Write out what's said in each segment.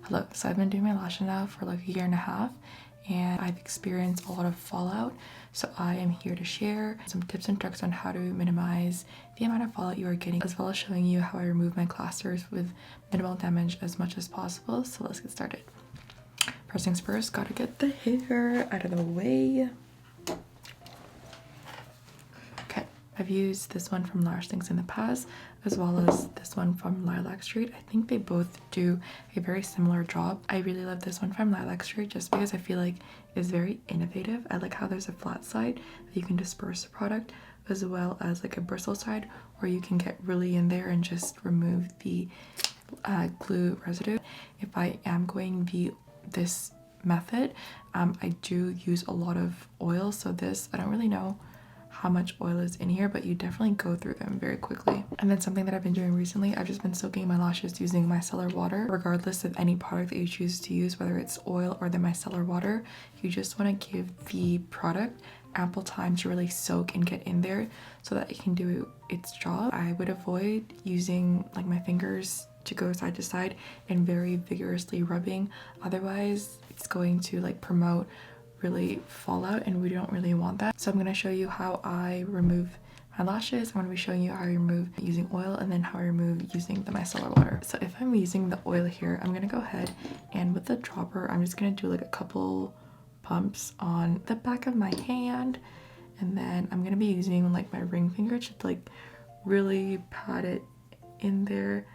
Hello, so I've been doing my lashes now for like a year and a half and I've experienced a lot of fallout. So I am here to share some tips and tricks on how to minimize the amount of fallout you are getting, as well as showing you how I remove my clusters with minimal damage as much as possible. So let's get started. First things first, gotta get the hair out of the way. Okay, I've used this one from Lash Linx in the past, as well as this one from Lilac Street. I think they both do a very similar job. I really love this one from Lilac Street just because I feel like it's very innovative. I like how there's a flat side that you can disperse the product, as well as like a bristle side where you can get really in there and just remove the glue residue. If I am going this method, I do use a lot of oil, so this, I don't really know how much oil is in here, but you definitely go through them very quickly. And then something that I've been doing recently, I've just been soaking my lashes using micellar water. Regardless of any product that you choose to use, whether it's oil or the micellar water, you just want to give the product ample time to really soak and get in there so that it can do its job. I would avoid using like my fingers to go side to side and very vigorously rubbing, otherwise it's going to like promote really fallout and we don't really want that. So I'm going to show you how I remove my lashes. I'm going to be showing you how I remove using oil and then how I remove using the micellar water. So if I'm using the oil here, I'm going to go ahead and with the dropper, I'm just going to do like a couple pumps on the back of my hand, and then I'm going to be using like my ring finger to like really pat it in there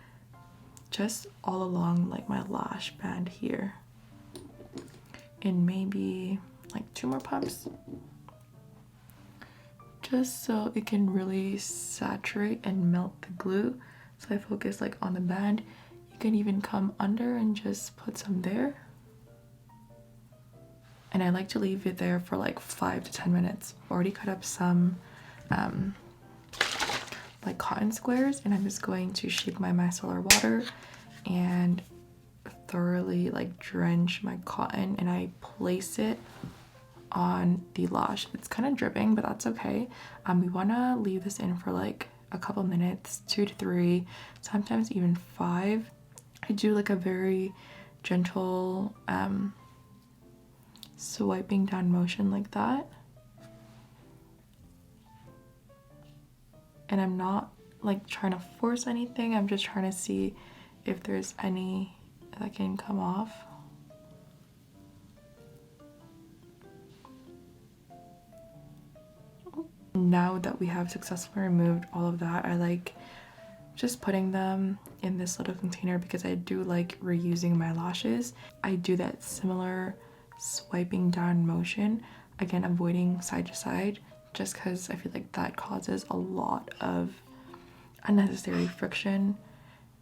just all along like my lash band here, and maybe like 2 more pumps just so it can really saturate and melt the glue. So I focus like on the band. You can even come under and just put some there, and I like to leave it there for like 5 to 10 minutes. Already cut up some like cotton squares, and I'm just going to shake my micellar water and thoroughly like drench my cotton, and I place it on the lash. It's kind of dripping, but that's okay. We want to leave this in for like a couple minutes, 2 to 3, sometimes even 5. I do like a very gentle swiping down motion like that, and I'm not like trying to force anything. I'm just trying to see if there's any that can come off. Now that we have successfully removed all of that, I like just putting them in this little container because I do like reusing my lashes. I do that similar swiping down motion, again avoiding side to side, just because I feel like that causes a lot of unnecessary friction.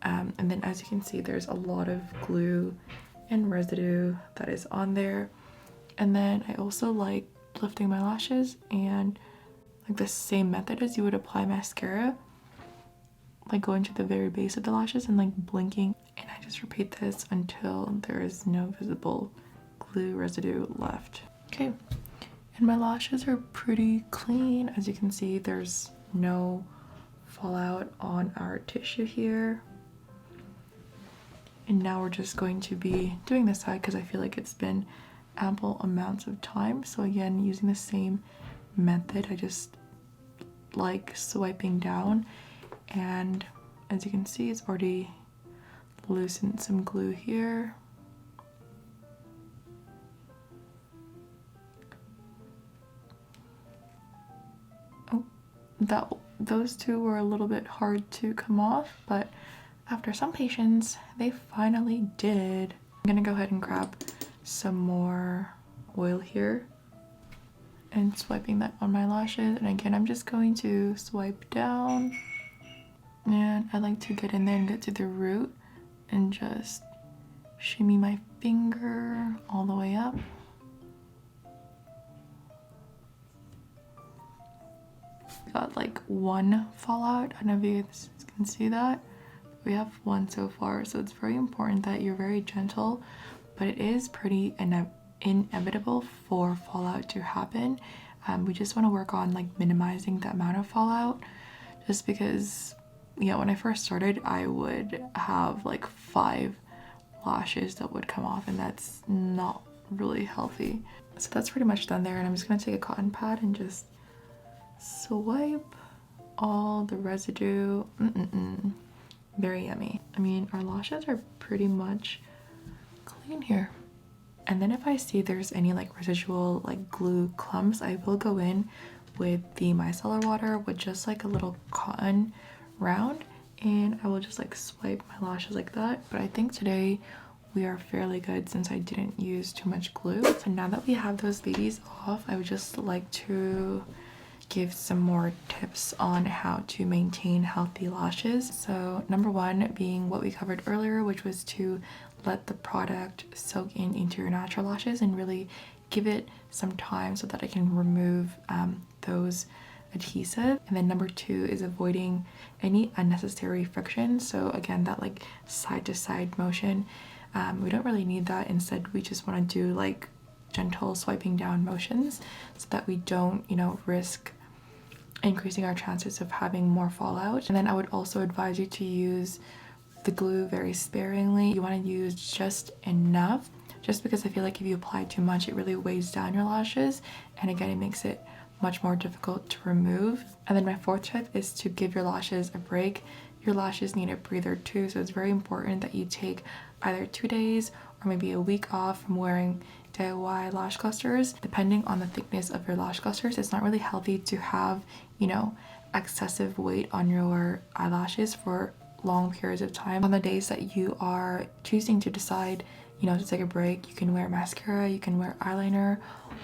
And then as you can see, there's a lot of glue and residue that is on there. And then I also like lifting my lashes and like the same method as you would apply mascara, like going to the very base of the lashes and like blinking, and I just repeat this until there is no visible glue residue left. Okay, and my lashes are pretty clean. As you can see, there's no fallout on our tissue here. And now we're just going to be doing this side because I feel like it's been ample amounts of time. So again, using the same method, I just like swiping down, and as you can see, it's already loosened some glue here. Oh, those two were a little bit hard to come off, but after some patience, they finally did. I'm gonna go ahead and grab some more oil here and swiping that on my lashes. And again, I'm just going to swipe down, and I like to get in there and get to the root and just shimmy my finger all the way up. Got like 1 fallout. I don't know if you guys can see that. We have 1 so far, so it's very important that you're very gentle, but it is pretty inevitable for fallout to happen. We just want to work on like minimizing the amount of fallout, just because, yeah, when I first started I would have like 5 lashes that would come off, and that's not really healthy. So that's pretty much done there, and I'm just gonna take a cotton pad and just swipe all the residue. Very yummy. I mean, our lashes are pretty much clean here. And then if I see there's any like residual like glue clumps, I will go in with the micellar water with just like a little cotton round, and I will just like swipe my lashes like that. But I think today we are fairly good since I didn't use too much glue. So now that we have those babies off, I would just like to give some more tips on how to maintain healthy lashes. So number one being what we covered earlier, which was to let the product soak in into your natural lashes and really give it some time so that it can remove those adhesive. And then number two is avoiding any unnecessary friction. So again, that like side to side motion, we don't really need that. Instead, we just want to do like gentle swiping down motions so that we don't, you know, risk increasing our chances of having more fallout. And then I would also advise you to use the glue very sparingly. You want to use just enough, just because I feel like if you apply too much, it really weighs down your lashes, and again, it makes it much more difficult to remove. And then my fourth tip is to give your lashes a break. Your lashes need a breather too, so it's very important that you take either 2 days or maybe a week off from wearing DIY lash clusters. Depending on the thickness of your lash clusters, it's not really healthy to have, you know, excessive weight on your eyelashes for long periods of time. On the days that you are choosing to decide, you know, to take a break, you can wear mascara, you can wear eyeliner,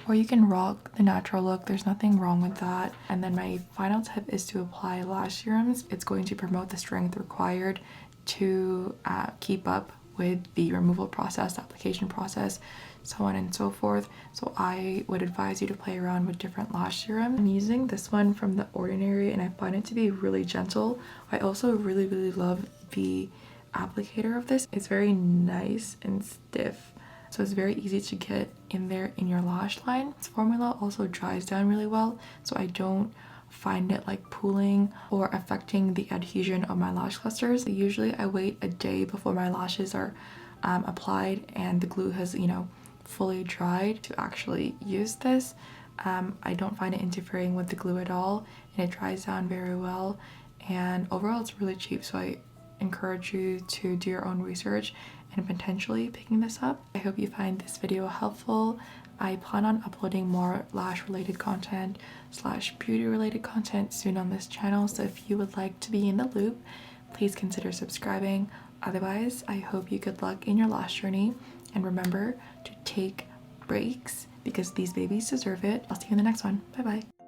or you can rock the natural look. There's nothing wrong with that. And then my final tip is to apply lash serums. It's going to promote the strength required to keep up with the removal process, application process, so on and so forth. So I would advise you to play around with different lash serums. I'm using this one from The Ordinary, and I find it to be really gentle. I also really love the applicator of this. It's very nice and stiff, so it's very easy to get in there in your lash line. This formula also dries down really well, so I don't find it like pooling or affecting the adhesion of my lash clusters. Usually I wait a day before my lashes are applied and the glue has, you know, fully dried to actually use this. I don't find it interfering with the glue at all, and it dries down very well, and overall it's really cheap, so I encourage you to do your own research and potentially picking this up. I hope you find this video helpful. I plan on uploading more lash related content / beauty related content soon on this channel, so if you would like to be in the loop, please consider subscribing. Otherwise, I hope you good luck in your lash journey, and remember to take breaks because these babies deserve it. I'll see you in the next one. Bye bye.